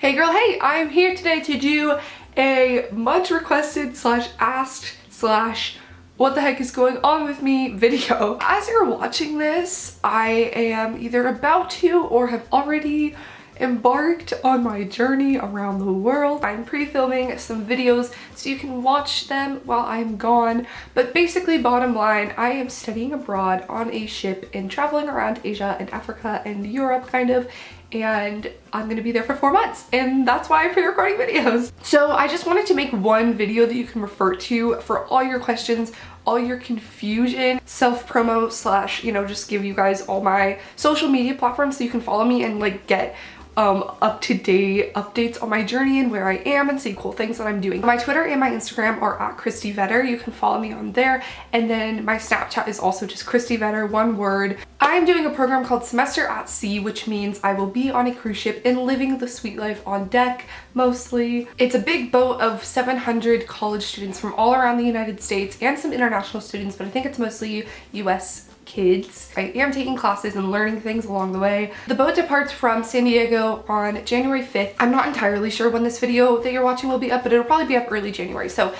Hey girl, hey, I'm here today to do a much requested slash asked slash what the heck is going on with me video. As you're watching this, I am either about to or have already embarked on my journey around the world. I'm pre-filming some videos so you can watch them while I'm gone. But basically, bottom line, I am studying abroad on a ship and traveling around Asia and Africa and Europe kind of, and I'm gonna be there for 4 months, and that's why I'm pre-recording videos. So I just wanted to make one video that you can refer to for all your questions, all your confusion, self-promo slash, you know, just give you guys all my social media platforms so you can follow me and like get up-to-date updates on my journey and where I am and see cool things that I'm doing. My Twitter and my Instagram are at Kristee Vetter. You can follow me on there. And then my Snapchat is also just Kristee Vetter, one word. I'm doing a program called Semester at Sea, which means I will be on a cruise ship and living the sweet life on deck, mostly. It's a big boat of 700 college students from all around the United States and some international students, but I think it's mostly US kids. I am taking classes and learning things along the way. The boat departs from San Diego on January 5th. I'm not entirely sure when this video that you're watching will be up, but it'll probably be up early January. So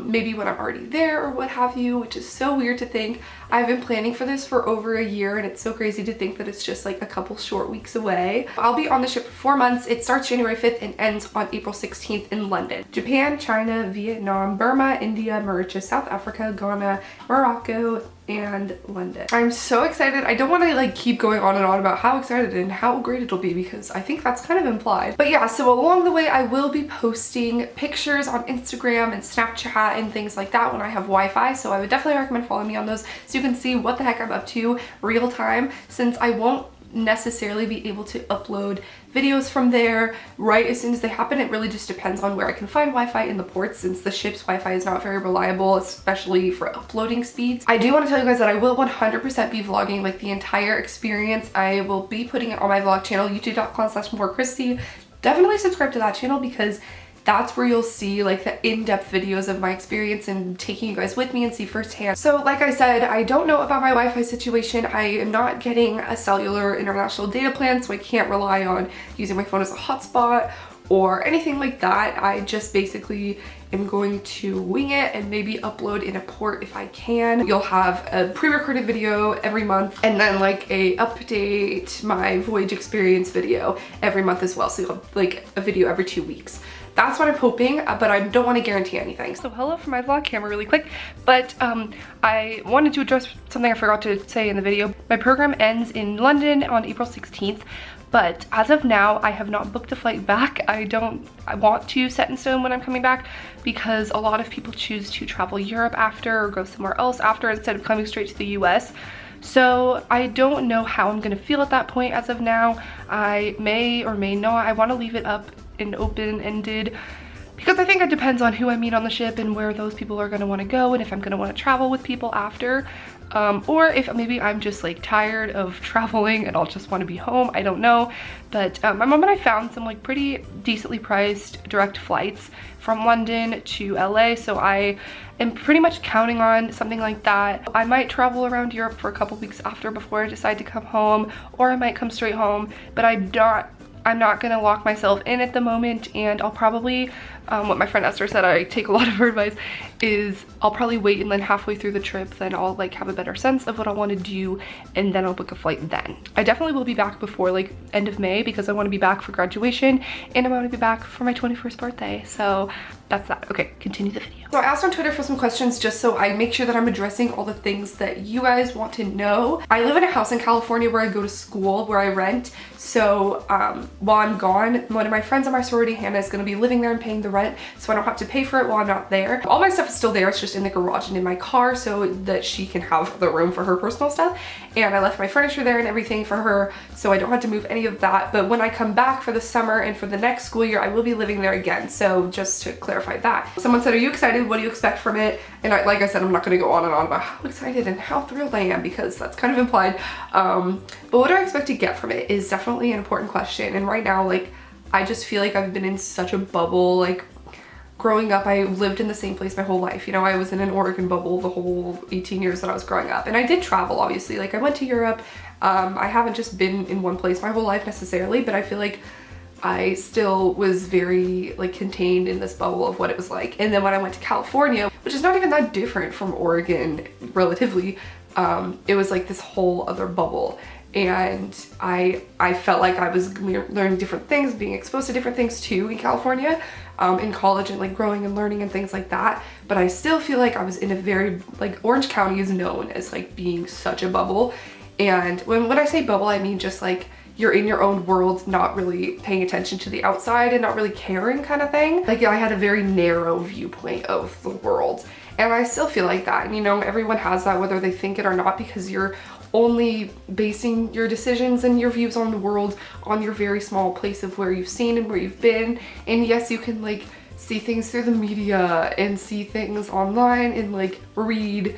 maybe when I'm already there or what have you, which is so weird to think. I've been planning for this for over a year, and it's so crazy to think that it's just like a couple short weeks away. I'll be on the ship for 4 months. It starts January 5th and ends on April 16th in London. Japan, China, Vietnam, Burma, India, Mauritius, South Africa, Ghana, Morocco, and London. I'm so excited. I don't want to like keep going on and on about how excited and how great it'll be because I think that's kind of implied. But yeah, so along the way I will be posting pictures on Instagram and Snapchat and things like that when I have Wi-Fi, so I would definitely recommend following me on those so you can see what the heck I'm up to real time, since I won't necessarily be able to upload videos from there right as soon as they happen. It really just depends on where I can find Wi-Fi in the ports, since the ship's Wi-Fi is not very reliable, especially for uploading speeds. I do want to tell you guys that I will 100% be vlogging like the entire experience. I will be putting it on my vlog channel, youtube.com/morekristee. Definitely subscribe to that channel because that's where you'll see like the in-depth videos of my experience and taking you guys with me and see firsthand. So like I said, I don't know about my Wi-Fi situation. I am not getting a cellular international data plan, so I can't rely on using my phone as a hotspot or anything like that. I just basically am going to wing it and maybe upload in a port if I can. You'll have a pre-recorded video every month and then like a update my Voyage experience video every month as well. So you'll have like a video every 2 weeks. That's what I'm hoping, but I don't want to guarantee anything. So hello from my vlog camera really quick, but I wanted to address something I forgot to say in the video. My program ends in London on April 16th, but as of now, I have not booked a flight back. I want to set in stone when I'm coming back because a lot of people choose to travel Europe after or go somewhere else after instead of coming straight to the US. So I don't know how I'm gonna feel at that point as of now. I may or may not. I want to leave it up and open-ended because I think it depends on who I meet on the ship and where those people are going to want to go and if I'm going to want to travel with people after, or if maybe I'm just like tired of traveling and I'll just want to be home. I don't know, but my mom and I found some like pretty decently priced direct flights from London to LA, so I am pretty much counting on something like that. I might travel around Europe for a couple weeks after before I decide to come home, or I might come straight home, but I'm not gonna lock myself in at the moment, and I'll probably, what my friend Esther said, I take a lot of her advice, is I'll probably wait and then halfway through the trip, then I'll like have a better sense of what I want to do, and then I'll book a flight then. I definitely will be back before like end of May because I want to be back for graduation and I want to be back for my 21st birthday. So that's that. Okay, continue the video. So I asked on Twitter for some questions just so I make sure that I'm addressing all the things that you guys want to know. I live in a house in California where I go to school, where I rent. So while I'm gone, one of my friends on my sorority, Hannah, is going to be living there and paying the rent, so I don't have to pay for it while I'm not there. All my stuff is still there. It's just in the garage and in my car so that she can have the room for her personal stuff. And I left my furniture there and everything for her, so I don't have to move any of that. But when I come back for the summer and for the next school year, I will be living there again. So just to clarify that. Someone said, are you excited? What do you expect from it? And like I said, I'm not going to go on and on about how excited and how thrilled I am because that's kind of implied. But what do I expect to get from it is definitely an important question. And right now, like, I just feel like I've been in such a bubble. Like, growing up, I lived in the same place my whole life. You know, I was in an Oregon bubble the whole 18 years that I was growing up. And I did travel, obviously. Like, I went to Europe. I haven't just been in one place my whole life necessarily, but I feel like I still was very like contained in this bubble of what it was like. And then when I went to California, which is not even that different from Oregon relatively, it was like this whole other bubble. And I felt like I was learning different things, being exposed to different things too in California, in college, and like growing and learning and things like that. But I still feel like I was in a very, like, Orange County is known as like being such a bubble. And when I say bubble, I mean just like you're in your own world, not really paying attention to the outside and not really caring kind of thing. Like I had a very narrow viewpoint of the world, and I still feel like that. And you know, everyone has that whether they think it or not, because you're only basing your decisions and your views on the world on your very small place of where you've seen and where you've been. And yes, you can like see things through the media and see things online and like read,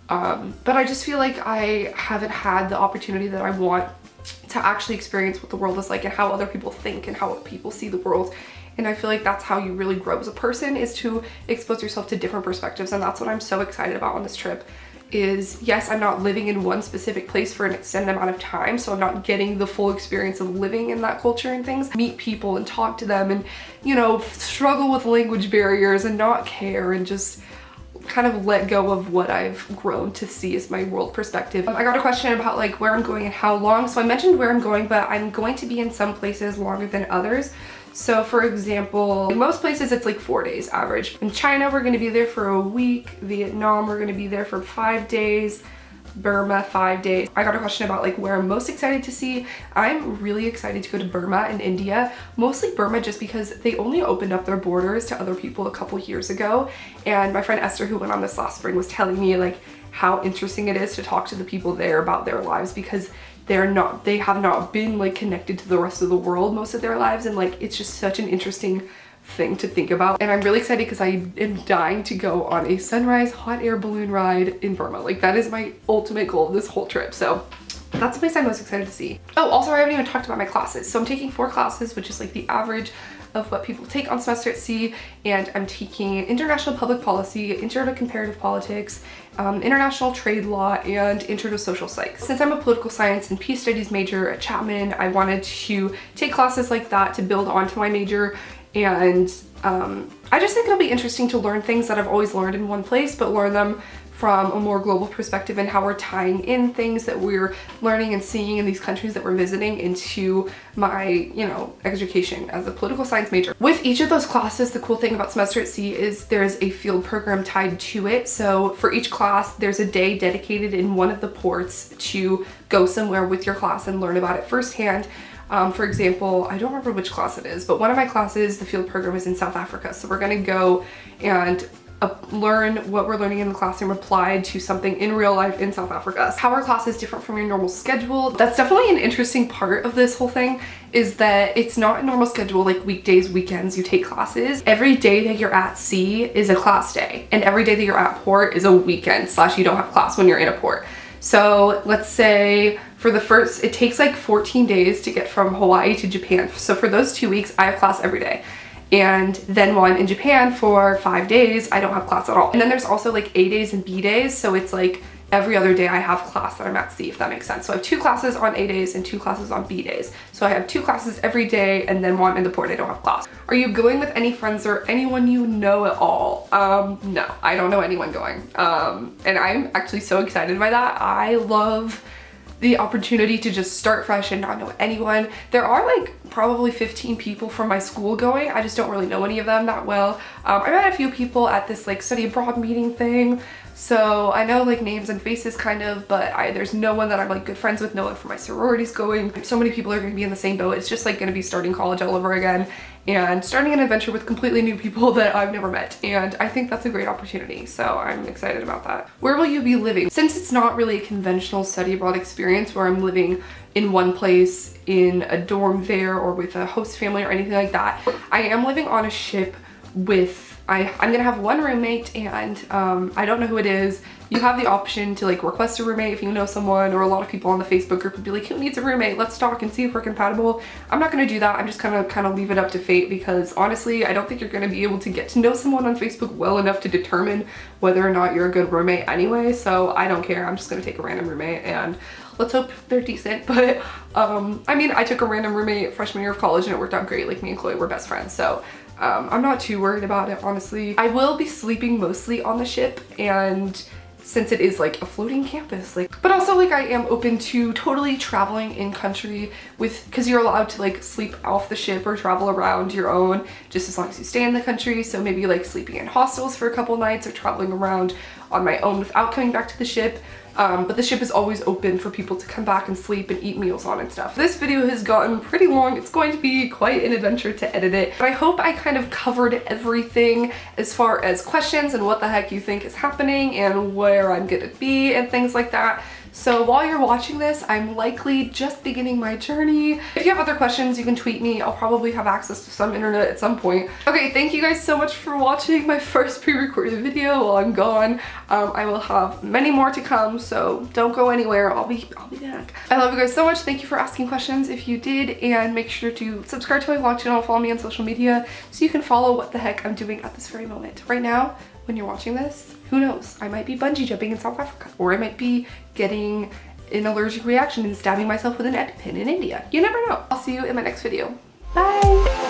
but I just feel like I haven't had the opportunity that I want to actually experience what the world is like and how other people think and how people see the world. And I feel like that's how you really grow as a person, is to expose yourself to different perspectives. And that's what I'm so excited about on this trip. Is yes, I'm not living in one specific place for an extended amount of time, so I'm not getting the full experience of living in that culture and things. Meet people and talk to them and, you know, struggle with language barriers and not care and just kind of let go of what I've grown to see as my world perspective. I got a question about like where I'm going and how long. So I mentioned where I'm going, but I'm going to be in some places longer than others. So for example, in most places it's like 4 days average. In China, we're gonna be there for a week. Vietnam, we're gonna be there for 5 days. Burma, 5 days. I got a question about like where I'm most excited to see. I'm really excited to go to Burma and India, mostly Burma just because they only opened up their borders to other people a couple years ago. And my friend Esther, who went on this last spring, was telling me like how interesting it is to talk to the people there about their lives, because they have not been like connected to the rest of the world most of their lives, and like it's just such an interesting thing to think about. And I'm really excited because I am dying to go on a sunrise hot air balloon ride in Burma. Like that is my ultimate goal of this whole trip. So that's the place I'm most excited to see. Oh, also I haven't even talked about my classes. So I'm taking 4 classes, which is like the average of what people take on semester at sea. And I'm taking international public policy, intro to comparative politics, international trade law, and intro to social psych. Since I'm a political science and peace studies major at Chapman, I wanted to take classes like that to build onto my major. And I just think it'll be interesting to learn things that I've always learned in one place, but learn them from a more global perspective, and how we're tying in things that we're learning and seeing in these countries that we're visiting into my, you know, education as a political science major. With each of those classes, the cool thing about semester at sea is there's a field program tied to it. So for each class, there's a day dedicated in one of the ports to go somewhere with your class and learn about it firsthand. For example, I don't remember which class it is, but one of my classes, the field program is in South Africa. So we're gonna go and learn what we're learning in the classroom applied to something in real life in South Africa. How our class is different from your normal schedule. That's definitely an interesting part of this whole thing, is that it's not a normal schedule like weekdays, weekends, you take classes. Every day that you're at sea is a class day, and every day that you're at port is a weekend / you don't have class when you're in a port. So let's say for the first, it takes like 14 days to get from Hawaii to Japan. So for those 2 weeks, I have class every day. And then while I'm in Japan for 5 days, I don't have class at all. And then there's also like A days and B days. So it's like every other day I have class that I'm at sea, if that makes sense. So I have 2 classes on A days and 2 classes on B days. So I have 2 classes every day, and then while I'm in the port, I don't have class. Are you going with any friends or anyone you know at all? No, I don't know anyone going. And I'm actually so excited by that. I love the opportunity to just start fresh and not know anyone. There are like probably 15 people from my school going. I just don't really know any of them that well. I met a few people at this like study abroad meeting thing, so I know like names and faces kind of, but there's no one that I'm like good friends with, no one from my sorority's going. So many people are gonna be in the same boat. It's just like gonna be starting college all over again and starting an adventure with completely new people that I've never met. And I think that's a great opportunity, so I'm excited about that. Where will you be living? Since it's not really a conventional study abroad experience where I'm living in one place in a dorm there or with a host family or anything like that, I am living on a ship with, I'm gonna have one roommate, and I don't know who it is. You have the option to like request a roommate if you know someone, or a lot of people on the Facebook group would be like, who needs a roommate? Let's talk and see if we're compatible. I'm not gonna do that. I'm just gonna kind of leave it up to fate, because honestly, I don't think you're gonna be able to get to know someone on Facebook well enough to determine whether or not you're a good roommate anyway. So I don't care. I'm just gonna take a random roommate and let's hope they're decent. But I mean, I took a random roommate freshman year of college and it worked out great. Like me and Chloe were best friends, so I'm not too worried about it, honestly. I will be sleeping mostly on the ship, and since it is like a floating campus, like, but also like I am open to totally traveling in country with, because you're allowed to like sleep off the ship or travel around your own just as long as you stay in the country. So maybe like sleeping in hostels for a couple nights or traveling around on my own without coming back to the ship. But the ship is always open for people to come back and sleep and eat meals on and stuff. This video has gotten pretty long. It's going to be quite an adventure to edit it, but I hope I kind of covered everything as far as questions and what the heck you think is happening and where I'm gonna be and things like that. So while you're watching this, I'm likely just beginning my journey. If you have other questions, you can tweet me. I'll probably have access to some internet at some point. Okay, thank you guys so much for watching my first pre-recorded video while I'm gone. I will have many more to come, so don't go anywhere. I'll be back. I love you guys so much. Thank you for asking questions if you did, and make sure to subscribe to my vlog channel, follow me on social media so you can follow what the heck I'm doing at this very moment. Right now, when you're watching this, who knows? I might be bungee jumping in South Africa, or I might be getting an allergic reaction and stabbing myself with an EpiPen in India. You never know. I'll see you in my next video. Bye!